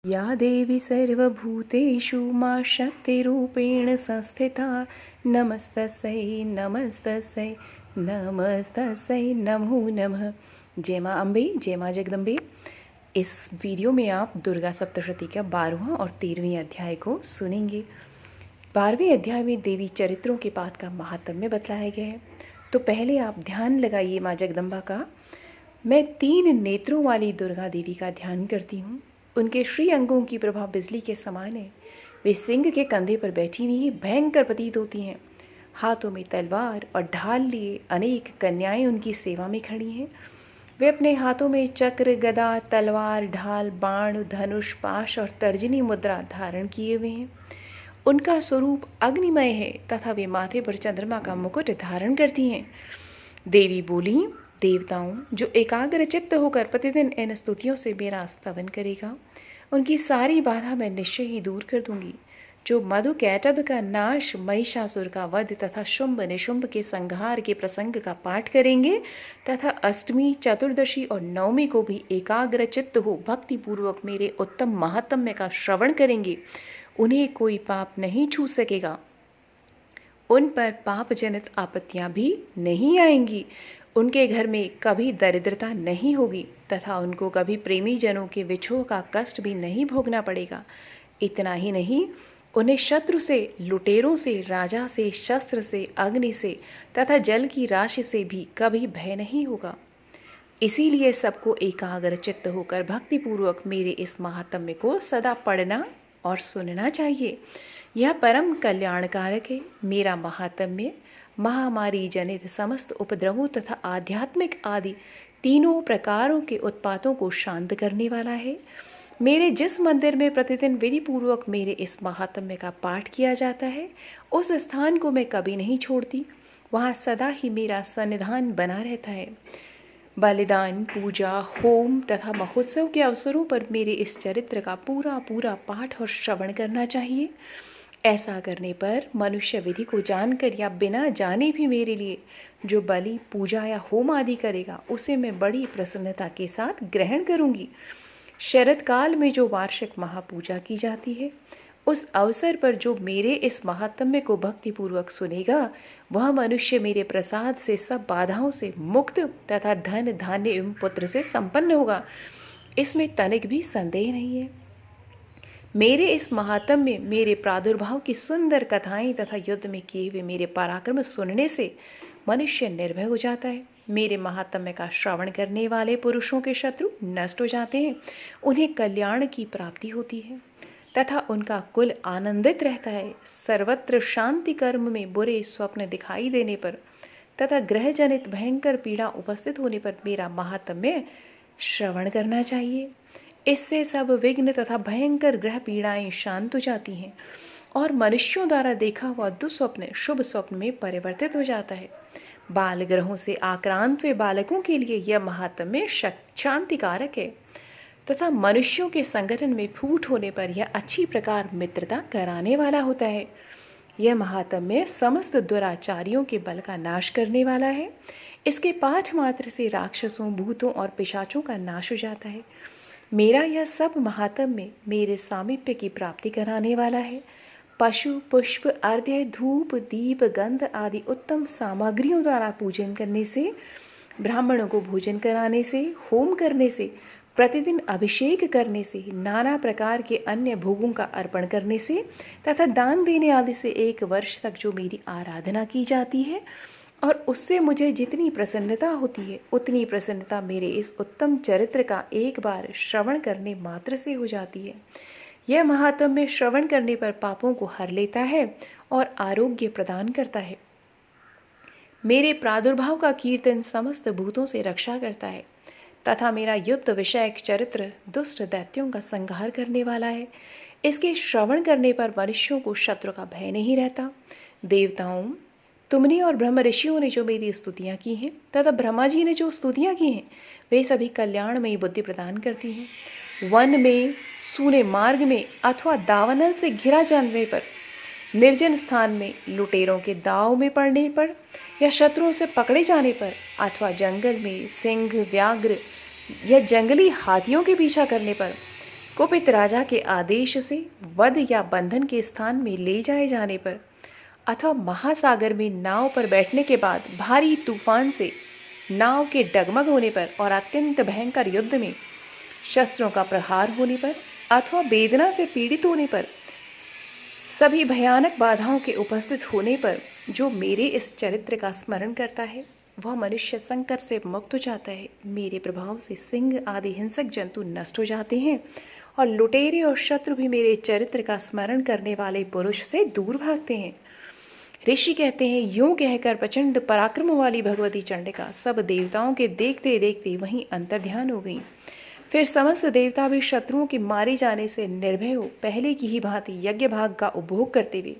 या देवी सर्वभूतेषु मा शक्तिरूपेण संस्थिता नमस्तस्यै नमस्तस्यै नमस्तस्यै नमो नमः। जय माँ अम्बे, जय माँ जगदम्बे। इस वीडियो में आप दुर्गा सप्तशती का 12वां और 13वें अध्याय को सुनेंगे। 12वें अध्याय में देवी चरित्रों के पाठ का महात्म्य बतलाया गया है। तो पहले आप ध्यान लगाइए माँ जगदम्बा का। मैं 3 नेत्रों वाली दुर्गा देवी का ध्यान करती हूँ। उनके श्री अंगों की प्रभा बिजली के समान है। वे सिंह के कंधे पर बैठी हुई भयंकर प्रतीत होती हैं। हाथों में तलवार और ढाल लिए अनेक कन्याएं उनकी सेवा में खड़ी हैं। वे अपने हाथों में चक्र, गदा, तलवार, ढाल, बाण, धनुष, पाश और तर्जनी मुद्रा धारण किए हुए हैं। उनका स्वरूप अग्निमय है तथा वे माथे पर चंद्रमा का मुकुट धारण करती हैं। देवी बोली, देवताओं, जो एकाग्र चित्त होकर प्रतिदिन इन स्तुतियों से मेरा स्तवन करेगा, उनकी सारी बाधा मैं निश्चय ही दूर कर दूंगी। जो मधु कैटभ का नाश, महिषासुर का वध तथा शुंभ निशुंभ के संहार के प्रसंग का पाठ करेंगे तथा अष्टमी, चतुर्दशी और नवमी को भी एकाग्र चित्त हो भक्ति पूर्वक मेरे उत्तम महात्म्य का श्रवण करेंगे, उन्हें कोई पाप नहीं छू सकेगा। उन पर पाप जनित आपत्तियां भी नहीं आएंगी। उनके घर में कभी दरिद्रता नहीं होगी तथा उनको कभी प्रेमी जनों के विछोह का कष्ट भी नहीं भोगना पड़ेगा। इतना ही नहीं, उन्हें शत्रु से, लुटेरों से, राजा से, शस्त्र से, अग्नि से तथा जल की राशि से भी कभी भय नहीं होगा। इसीलिए सबको एकाग्र चित्त होकर भक्तिपूर्वक मेरे इस महात्म्य को सदा पढ़ना और सुनना चाहिए। यह परम कल्याणकारक है। मेरा महात्म्य महामारी जनित समस्त उपद्रवों तथा आध्यात्मिक आदि तीनों प्रकारों के उत्पातों को शांत करने वाला है। मेरे जिस मंदिर में प्रतिदिन विधि पूर्वक मेरे इस महात्म्य का पाठ किया जाता है, उस स्थान को मैं कभी नहीं छोड़ती। वहाँ सदा ही मेरा सन्निधान बना रहता है। बलिदान, पूजा, होम तथा महोत्सव के अवसरों पर मेरे इस चरित्र का पूरा पूरा पाठ और श्रवण करना चाहिए। ऐसा करने पर मनुष्य विधि को जानकर या बिना जाने भी मेरे लिए जो बलि, पूजा या होम आदि करेगा, उसे मैं बड़ी प्रसन्नता के साथ ग्रहण करूंगी। शरद काल में जो वार्षिक महापूजा की जाती है, उस अवसर पर जो मेरे इस महात्म्य को भक्तिपूर्वक सुनेगा, वह मनुष्य मेरे प्रसाद से सब बाधाओं से मुक्त तथा धन, धान्य एवं पुत्र से संपन्न होगा। इसमें तनिक भी संदेह नहीं है। मेरे इस महात्म्य, मेरे प्रादुर्भाव की सुंदर कथाएं तथा युद्ध में किए हुए मेरे पराक्रम सुनने से मनुष्य निर्भय हो जाता है। मेरे महात्म्य का श्रवण करने वाले पुरुषों के शत्रु नष्ट हो जाते हैं। उन्हें कल्याण की प्राप्ति होती है तथा उनका कुल आनंदित रहता है। सर्वत्र शांति कर्म में बुरे स्वप्न दिखाई देने पर तथा ग्रह जनित भयंकर पीड़ा उपस्थित होने पर मेरा महात्म्य श्रवण करना चाहिए। इससे सब विघ्न तथा भयंकर ग्रह पीड़ाएं शांत हो जाती हैं और मनुष्यों द्वारा देखा हुआ दुस्वप्न शुभ स्वप्न में परिवर्तित हो जाता है। बाल ग्रहों से आक्रांत हुए बालकों के लिए यह महात्म्य शांतिकारक है तथा मनुष्यों के संगठन में फूट होने पर यह अच्छी प्रकार मित्रता कराने वाला होता है। यह महात्म्य समस्त दुराचारियों के बल का नाश करने वाला है। इसके पाठ मात्र से राक्षसों, भूतों और पिशाचों का नाश हो जाता है। मेरा यह सब महात्म्य मेरे सामीप्य की प्राप्ति कराने वाला है। पशु, पुष्प, अर्घ्य, धूप, दीप, गंध आदि उत्तम सामग्रियों द्वारा पूजन करने से, ब्राह्मणों को भोजन कराने से, होम करने से, प्रतिदिन अभिषेक करने से, नाना प्रकार के अन्य भोगों का अर्पण करने से तथा दान देने आदि से 1 वर्ष तक जो मेरी आराधना की जाती है और उससे मुझे जितनी प्रसन्नता होती है, उतनी प्रसन्नता मेरे इस उत्तम चरित्र का एक बार श्रवण करने मात्र से हो जाती है। यह महात्म्य श्रवण करने पर पापों को हर लेता है और आरोग्य प्रदान करता है। मेरे प्रादुर्भाव का कीर्तन समस्त भूतों से रक्षा करता है तथा मेरा युद्ध विषयक चरित्र दुष्ट दैत्यों का संहार करने वाला है। इसके श्रवण करने पर मनुष्यों को शत्रु का भय नहीं रहता। देवताओं, तुमने और ब्रह्म ऋषियों ने जो मेरी स्तुतियां की हैं तथा ब्रह्मा जी ने जो स्तुतियां की हैं, वे सभी कल्याणमयी बुद्धि प्रदान करती हैं। वन में, सूने मार्ग में अथवा दावानल से घिरा जाने पर, निर्जन स्थान में, लुटेरों के दाव में पड़ने पर या शत्रुओं से पकड़े जाने पर अथवा जंगल में सिंह, व्याघ्र या जंगली हाथियों के पीछा करने पर कुपित राजा के आदेश से वध या बंधन के स्थान में ले जाए जाने पर अथवा महासागर में नाव पर बैठने के बाद भारी तूफान से नाव के डगमग होने पर और अत्यंत भयंकर युद्ध में शस्त्रों का प्रहार होने पर अथवा वेदना से पीड़ित होने पर, सभी भयानक बाधाओं के उपस्थित होने पर जो मेरे इस चरित्र का स्मरण करता है वह मनुष्य संकट से मुक्त हो जाता है। मेरे प्रभाव से सिंह आदि हिंसक जंतु नष्ट हो जाते हैं और लुटेरे और शत्रु भी मेरे चरित्र का स्मरण करने वाले पुरुष से दूर भागते हैं। ऋषि कहते हैं, यूं कहकर प्रचंड पराक्रम वाली भगवती चंडिका सब देवताओं के देखते देखते वहीं अंतर्ध्यान हो गई। फिर समस्त देवता भी शत्रुओं के मारे जाने से निर्भय हो पहले की ही भांति यज्ञ भाग का उपभोग करते हुए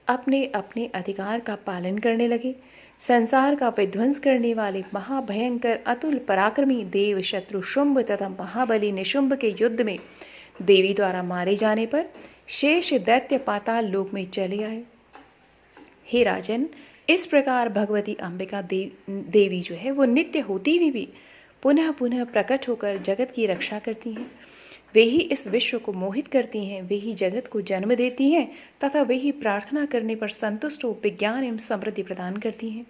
अपने अपने अधिकार का पालन करने लगे। संसार का विध्वंस करने वाले महाभयंकर अतुल पराक्रमी देव शत्रु शुंभ तथा महाबली निशुंभ के युद्ध में देवी द्वारा मारे जाने पर शेष दैत्य पाताल लोक में चले आए। हे राजन, इस प्रकार भगवती अंबिका देवी जो है वो नित्य होती हुई भी पुनः पुनः प्रकट होकर जगत की रक्षा करती हैं। वे ही इस विश्व को मोहित करती हैं, वे ही जगत को जन्म देती हैं तथा वे ही प्रार्थना करने पर संतुष्ट हो विज्ञान एवं समृद्धि प्रदान करती हैं।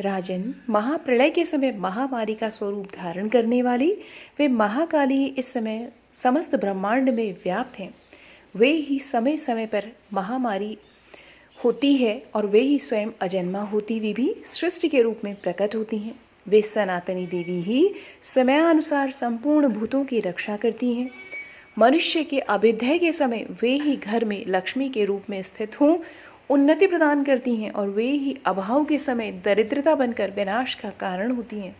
राजन, महाप्रलय के समय महामारी का स्वरूप धारण करने वाली वे महाकाली इस समय समस्त ब्रह्मांड में व्याप्त हैं। वे ही समय समय पर महामारी होती है और वे ही स्वयं अजन्मा होती हुई भी सृष्टि के रूप में प्रकट होती हैं। वे सनातनी देवी ही समयानुसार संपूर्ण भूतों की रक्षा करती हैं। मनुष्य के अभ्युदय के समय वे ही घर में लक्ष्मी के रूप में स्थित हों उन्नति प्रदान करती हैं और वे ही अभाव के समय दरिद्रता बनकर विनाश का कारण होती हैं।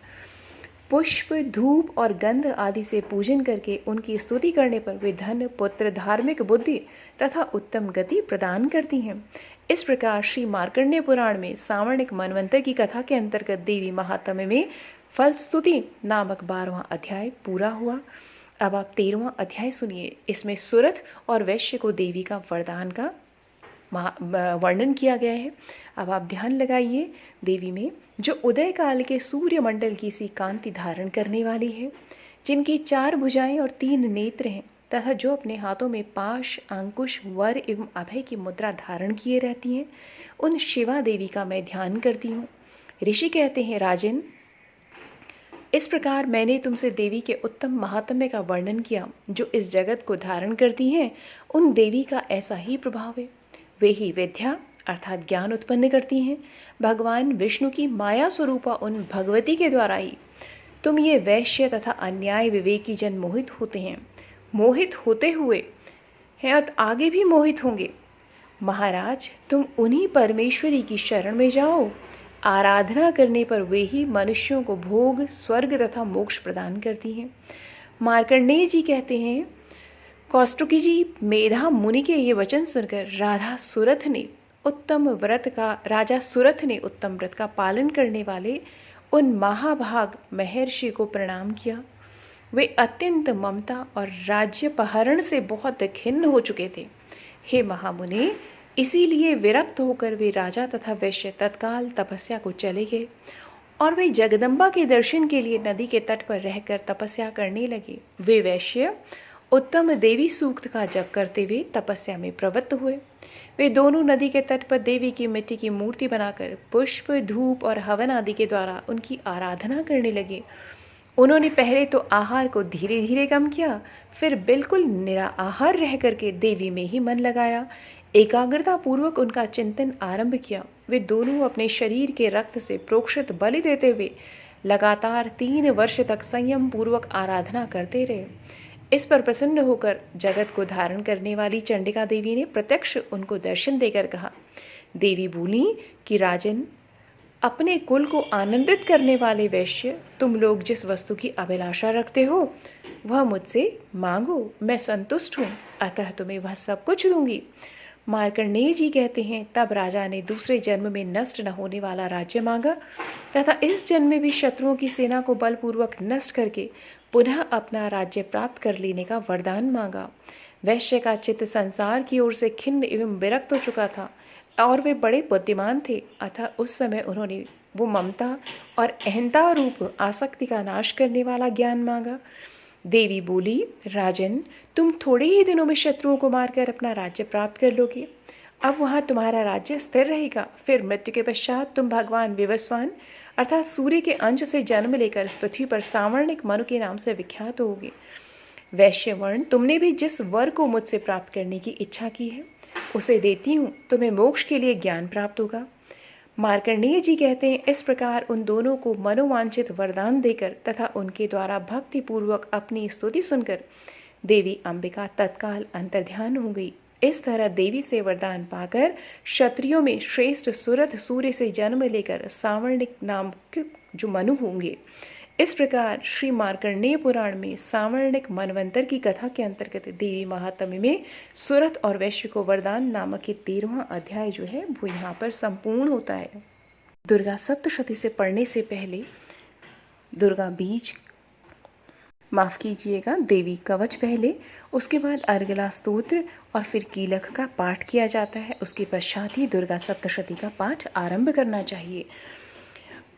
पुष्प, धूप और गंध आदि से पूजन करके उनकी स्तुति करने पर वे धन, पुत्र, धार्मिक बुद्धि तथा उत्तम गति प्रदान करती हैं। इस प्रकार श्री मार्कंडेय पुराण में सावर्णिक मनवंतर की कथा के अंतर्गत देवी महात्म्य में फलस्तुति नामक 12वां अध्याय पूरा हुआ। अब आप 13वां अध्याय सुनिए। इसमें सुरथ और वैश्य को देवी का वरदान का वर्णन किया गया है। अब आप ध्यान लगाइए देवी में, जो उदय काल के सूर्य मंडल की सी कांति धारण करने वाली है, जिनकी 4 भुजाएं और 3 नेत्र हैं तथा जो अपने हाथों में पाश, अंकुश, वर एवं अभय की मुद्रा धारण किए रहती हैं, उन शिवा देवी का मैं ध्यान करती हूँ। ऋषि कहते हैं, राजन, इस प्रकार मैंने तुमसे देवी के उत्तम महात्म्य का वर्णन किया। जो इस जगत को धारण करती हैं, उन देवी का ऐसा ही प्रभाव है। वे ही विद्या अर्थात ज्ञान उत्पन्न करती हैं। भगवान विष्णु की माया स्वरूपा उन भगवती के द्वारा ही तुम ये वैश्य तथा अन्याय विवेकी जन मोहित होते हैं, मोहित होते हुए हैं और आगे भी मोहित होंगे। महाराज, तुम उन्हीं परमेश्वरी की शरण में जाओ। आराधना करने पर वे ही मनुष्यों को भोग, स्वर्ग तथा मोक्ष प्रदान करती हैं। मार्कंडेय जी कहते हैं, कौष्टुकी जी, मेधा मुनि के ये वचन सुनकर राजा सुरथ ने उत्तम व्रत का पालन करने वाले उन महाभाग महर्षि को प्रणाम किया। वे अत्यंत ममता और राज्यपहरण से बहुत खिन्न हो चुके थे। हे महामुनि, इसीलिए विरक्त होकर वे राजा तथा वैश्य तत्काल तपस्या को चले गए और वे जगदम्बा के दर्शन के लिए नदी के तट पर रहकर तपस्या करने लगे। वे वैश्य उत्तम देवी सूक्त का जप करते हुए तपस्या में प्रवृत्त हुए। वे दोनों नदी के तट पर देवी की मिट्टी की मूर्ति बनाकर पुष्प, धूप और हवन आदि के द्वारा उनकी आराधना करने लगे। उन्होंने पहले तो आहार को धीरे धीरे कम किया, फिर बिल्कुल निराहार रह करके देवी में ही मन लगाया। एकाग्रता पूर्वक उनका चिंतन आरंभ किया। वे दोनों अपने शरीर के रक्त से प्रोक्षित बलि देते हुए लगातार 3 वर्ष तक संयम पूर्वक आराधना करते रहे। इस पर प्रसन्न होकर जगत को धारण करने वाली चंडिका देवी ने प्रत्यक्ष उनको दर्शन देकर कहा। देवी बोली कि राजन, अपने कुल को आनंदित करने वाले वैश्य, तुम लोग जिस वस्तु की अभिलाषा रखते हो वह मुझसे मांगो, मैं संतुष्ट हूँ, अतः तुम्हें वह सब कुछ दूंगी। मार्कंडेय जी कहते हैं, तब राजा ने दूसरे जन्म में नष्ट न होने वाला राज्य मांगा तथा इस जन्म में भी शत्रुओं की सेना को बलपूर्वक नष्ट करके पुनः अपना राज्य प्राप्त कर लेने का वरदान मांगा। वैश्य का चित्त संसार की ओर से खिन्न एवं विरक्त हो चुका था और वे बड़े बुद्धिमान थे, अतः उस समय उन्होंने वो ममता और अहंता रूप आसक्ति का नाश करने वाला ज्ञान मांगा। देवी बोली, राजन, तुम थोड़े ही दिनों में शत्रुओं को मारकर अपना राज्य प्राप्त कर लोगे। अब वहाँ तुम्हारा राज्य स्थिर रहेगा। फिर मृत्यु के पश्चात तुम भगवान विवस्वान अर्थात सूर्य के अंश से जन्म लेकर इस पृथ्वी पर सावर्णिक मनु के नाम से विख्यात होगे। वैश्य वर्ण, तुमने भी जिस वर को मुझसे प्राप्त करने की इच्छा की है उसे देती हूँ। तुम्हें मोक्ष के लिए ज्ञान प्राप्त होगा। मार्कंडेय जी कहते हैं, इस प्रकार उन दोनों को मनोवांछित वरदान देकर तथा उनके द्वारा भक्ति पूर्वक अपनी स्तुति सुनकर देवी अंबिका तत्काल अंतर्ध्यान हो गई। इस तरह देवी से वरदान पाकर क्षत्रियों में श्रेष्ठ सुरथ सूर्य से जन्म लेकर सावर्णिक नाम के जो मनु होंगे। इस प्रकार श्री मार्कंडेय पुराण में सावर्णिक मनवंतर की कथा के अंतर्गत देवी महात्म्य में सुरथ और वैश्य को वरदान नामक ये 13वां अध्याय जो है वो यहाँ पर संपूर्ण होता है। दुर्गा सप्तशती से पढ़ने से पहले दुर्गा बीज, माफ कीजिएगा, देवी कवच पहले, उसके बाद अर्गला स्तोत्र और फिर कीलक का पाठ किया जाता है। उसके पश्चात ही दुर्गा सप्तशती का पाठ आरंभ करना चाहिए।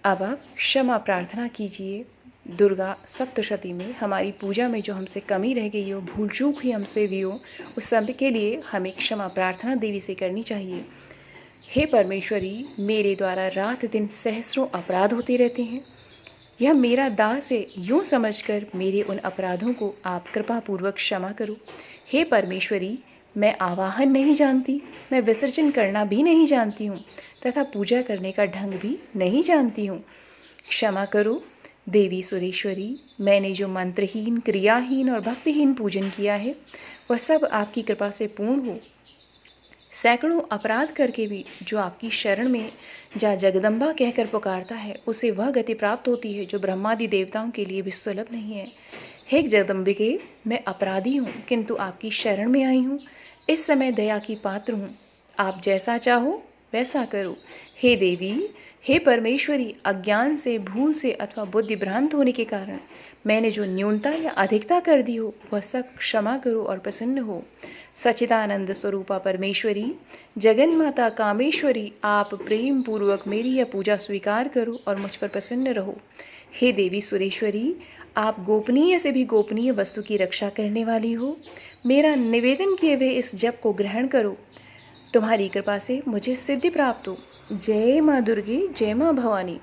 अब आप क्षमा प्रार्थना कीजिए। दुर्गा सप्तशती में हमारी पूजा में जो हमसे कमी रह गई हो, भूल चूक हुई हमसे भी हो, उस सब के लिए हमें क्षमा प्रार्थना देवी से करनी चाहिए। हे परमेश्वरी, मेरे द्वारा रात दिन सहस्रों अपराध होते रहते हैं। यह मेरा दास है, यूँ समझकर मेरे उन अपराधों को आप कृपापूर्वक क्षमा करो। हे परमेश्वरी, मैं आवाहन नहीं जानती, मैं विसर्जन करना भी नहीं जानती हूँ तथा पूजा करने का ढंग भी नहीं जानती हूँ। क्षमा करो देवी सुरेश्वरी, मैंने जो मंत्रहीन, क्रियाहीन और भक्तिहीन पूजन किया है वह सब आपकी कृपा से पूर्ण हो। सैकड़ों अपराध करके भी जो आपकी शरण में जा जगदम्बा कहकर पुकारता है उसे वह गति प्राप्त होती है जो ब्रह्मादि देवताओं के लिए भी सुलभ नहीं है। हे जगदम्बिके, मैं अपराधी हूँ किंतु आपकी शरण में आई हूँ। इस समय दया की पात्र हूँ, आप जैसा चाहो वैसा करो। हे देवी, हे परमेश्वरी, अज्ञान से, भूल से अथवा बुद्धि भ्रांत होने के कारण मैंने जो न्यूनता या अधिकता कर दी हो वह सब क्षमा करो और प्रसन्न हो। सच्चिदानंद स्वरूपा परमेश्वरी, जगन माता कामेश्वरी, आप प्रेम पूर्वक मेरी यह पूजा स्वीकार करो और मुझ पर प्रसन्न रहो। हे देवी सुरेश्वरी, आप गोपनीय से भी गोपनीय वस्तु की रक्षा करने वाली हो। मेरा निवेदन किए हुए इस जप को ग्रहण करो। तुम्हारी कृपा से मुझे सिद्धि प्राप्त हो। जय माँ दुर्गे, जय माँ भवानी।